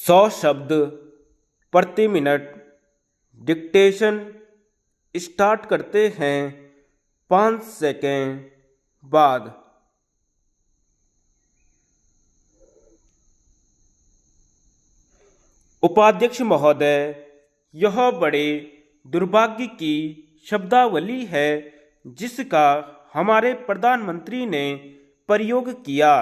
100 शब्द प्रति minute dictation start करते हैं 5 सेकेंड बाद। उपाध्यक्ष महोदय, यह बड़े दुर्भाग्य की शब्दावली है जिसका हमारे प्रधानमंत्री ने प्रयोग किया,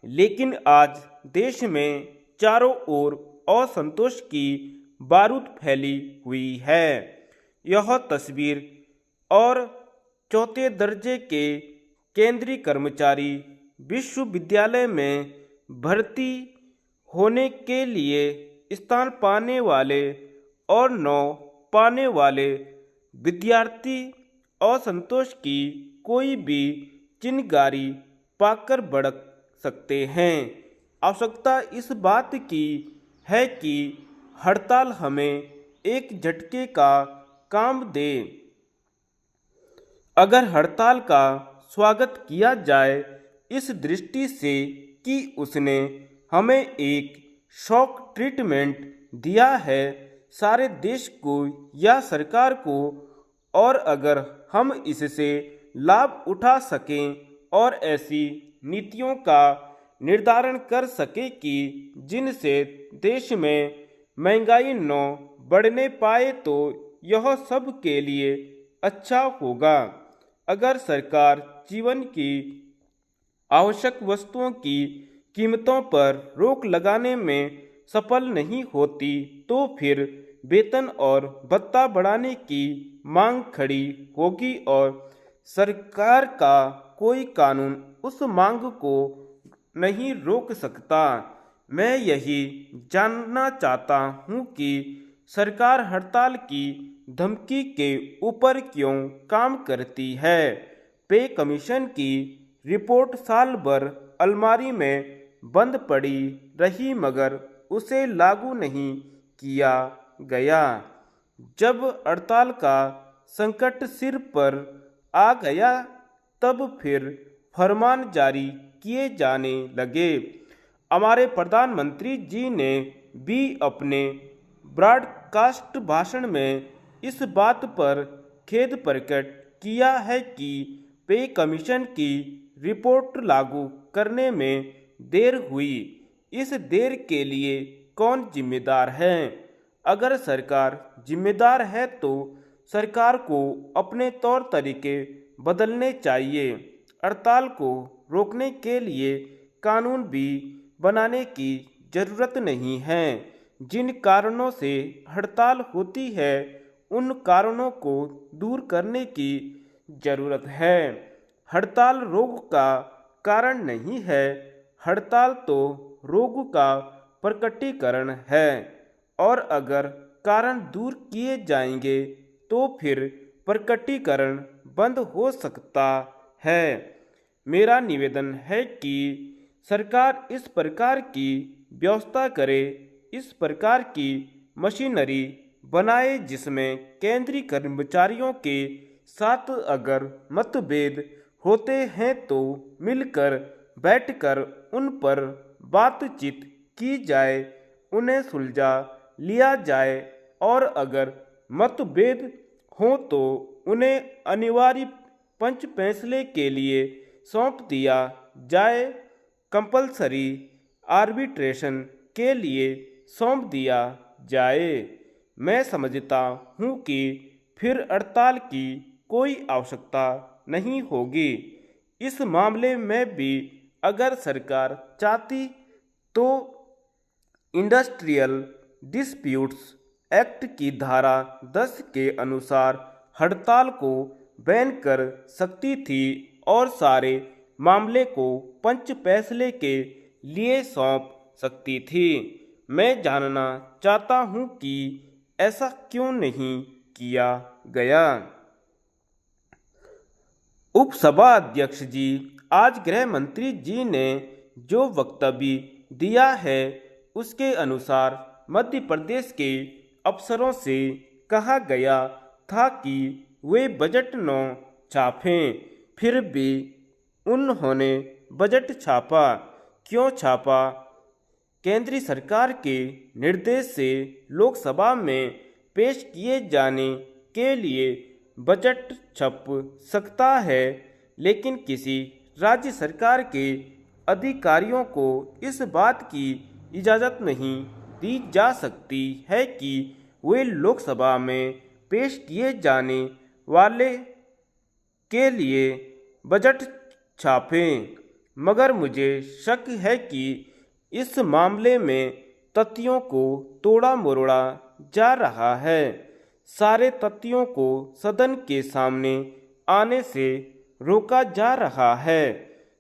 लेकिन आज देश में चारों ओर असंतोष की बारूद फैली हुई है। यह तस्वीर और चौथे दर्जे के केंद्रीय कर्मचारी विश्वविद्यालय में भर्ती होने के लिए स्थान पाने वाले और न पाने वाले विद्यार्थी असंतोष की कोई भी चिंगारी पाकर भड़क सकते हैं। आवश्यकता इस बात की है कि हड़ताल हमें एक झटके का काम दे। अगर हड़ताल का स्वागत किया जाए इस दृष्टि से कि उसने हमें एक शॉक ट्रीटमेंट दिया है सारे देश को या सरकार को, और अगर हम इससे लाभ उठा सकें और ऐसी नीतियों का निर्धारण कर सके कि जिनसे देश में महंगाई न बढ़ने पाए, तो यह सब के लिए अच्छा होगा। अगर सरकार जीवन की आवश्यक वस्तुओं की कीमतों पर रोक लगाने में सफल नहीं होती तो फिर वेतन और भत्ता बढ़ाने की मांग खड़ी होगी और सरकार का कोई कानून उस मांग को नहीं रोक सकता। मैं यही जानना चाहता हूं कि सरकार हड़ताल की धमकी के ऊपर क्यों काम करती है। पे कमीशन की रिपोर्ट साल भर अलमारी में बंद पड़ी रही मगर उसे लागू नहीं किया गया। जब हड़ताल का संकट सिर पर आ गया तब फिर फरमान जारी किए जाने लगे। हमारे प्रधानमंत्री जी ने भी अपने ब्रॉडकास्ट भाषण में इस बात पर खेद प्रकट किया है कि पे कमीशन की रिपोर्ट लागू करने में देर हुई। इस देर के लिए कौन जिम्मेदार है? अगर सरकार जिम्मेदार है तो सरकार को अपने तौर तरीके बदलने चाहिए। हड़ताल को रोकने के लिए कानून भी बनाने की जरूरत नहीं है। जिन कारणों से हड़ताल होती है उन कारणों को दूर करने की जरूरत है। हड़ताल रोग का कारण नहीं है, हड़ताल तो रोग का प्रकटीकरण है, और अगर कारण दूर किए जाएंगे तो फिर प्रकटीकरण बंद हो सकता है। मेरा निवेदन है कि सरकार इस प्रकार की व्यवस्था करे, इस प्रकार की मशीनरी बनाए जिसमें केंद्रीय कर्मचारियों के साथ अगर मतभेद होते हैं तो मिलकर बैठकर उन पर बातचीत की जाए, उन्हें सुलझा लिया जाए, और अगर मतभेद हो तो उन्हें अनिवार्य पंच फैसले के लिए सौंप दिया जाए, कंपल्सरी आर्बिट्रेशन के लिए सौंप दिया जाए। मैं समझता हूँ कि फिर हड़ताल की कोई आवश्यकता नहीं होगी। इस मामले में भी अगर सरकार चाहती तो इंडस्ट्रियल डिस्प्यूट्स एक्ट की धारा 10 के अनुसार हड़ताल को बैन कर सकती थी और सारे मामले को पंच फैसले के लिए सौंप सकती थी। मैं जानना चाहता हूं कि ऐसा क्यों नहीं किया गया। उपसभा अध्यक्ष जी, आज गृह मंत्री जी ने जो वक्तव्य दिया है उसके अनुसार मध्य प्रदेश के अफसरों से कहा गया था कि वे बजट न छापें, फिर भी उन्होंने बजट छापा। क्यों छापा? केंद्रीय सरकार के निर्देश से लोकसभा में पेश किए जाने के लिए बजट छप सकता है, लेकिन किसी राज्य सरकार के अधिकारियों को इस बात की इजाज़त नहीं दी जा सकती है कि वे लोकसभा में पेश किए जाने वाले के लिए बजट छापें। मगर मुझे शक है कि इस मामले में तथ्यों को तोड़ा मरोड़ा जा रहा है। सारे तथ्यों को सदन के सामने आने से रोका जा रहा है।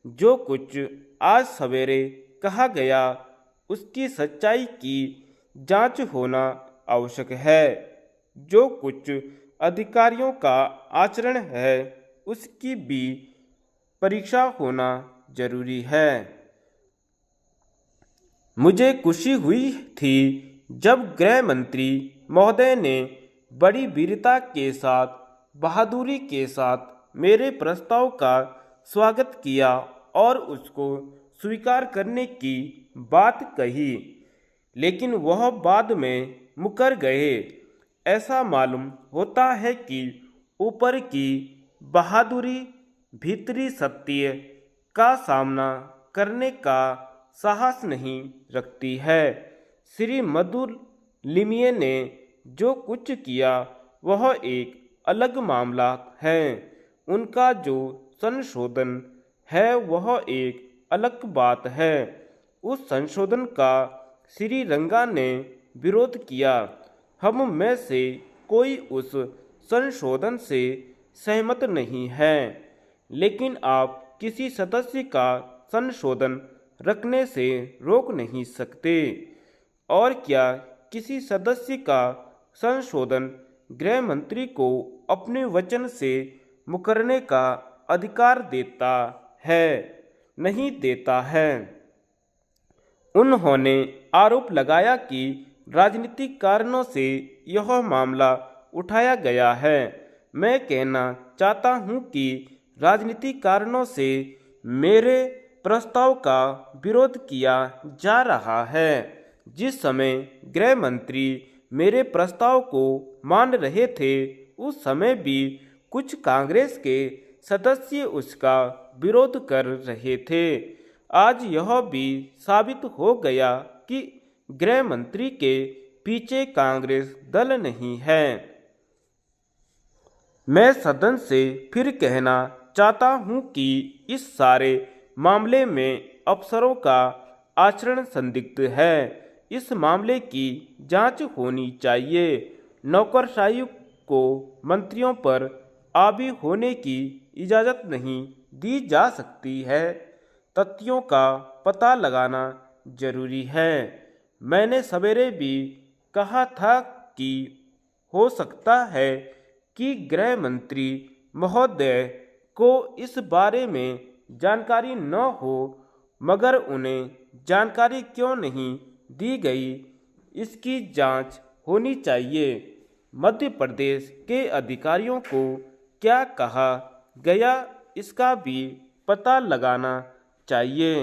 जो कुछ आज सवेरे कहा गया उसकी सच्चाई की जांच होना आवश्यक है। जो कुछ अधिकारियों का आचरण है उसकी भी परीक्षा होना जरूरी है। मुझे खुशी हुई थी जब गृह मंत्री महोदय ने बड़ी वीरता के साथ, बहादुरी के साथ मेरे प्रस्ताव का स्वागत किया और उसको स्वीकार करने की बात कही, लेकिन वह बाद में मुकर गए। ऐसा मालूम होता है कि ऊपर की बहादुरी भीतरी सत्य का सामना करने का साहस नहीं रखती है। श्री मधुलिमये ने जो कुछ किया वह एक अलग मामला है। उनका जो संशोधन है वह एक अलग बात है। उस संशोधन का श्री रंगा ने विरोध किया। हम में से कोई उस संशोधन से सहमत नहीं है, लेकिन आप किसी सदस्य का संशोधन रखने से रोक नहीं सकते। और क्या किसी सदस्य का संशोधन गृह मंत्री को अपने वचन से मुकरने का अधिकार देता है? नहीं देता है। उन्होंने आरोप लगाया कि राजनीतिक कारणों से यह मामला उठाया गया है। मैं कहना चाहता हूं कि राजनीतिक कारणों से मेरे प्रस्ताव का विरोध किया जा रहा है। जिस समय गृह मंत्री मेरे प्रस्ताव को मान रहे थे उस समय भी कुछ कांग्रेस के सदस्य उसका विरोध कर रहे थे। आज यह भी साबित हो गया कि गृह मंत्री के पीछे कांग्रेस दल नहीं है। मैं सदन से फिर कहना चाहता हूं कि इस सारे मामले में अफसरों का आचरण संदिग्ध है। इस मामले की जांच होनी चाहिए। नौकरशाही को मंत्रियों पर हावी होने की इजाज़त नहीं दी जा सकती है। तथ्यों का पता लगाना जरूरी है। मैंने सवेरे भी कहा था कि हो सकता है कि गृह मंत्री महोदय को इस बारे में जानकारी न हो, मगर उन्हें जानकारी क्यों नहीं दी गई इसकी जांच होनी चाहिए। मध्य प्रदेश के अधिकारियों को क्या कहा गया इसका भी पता लगाना चाहिए।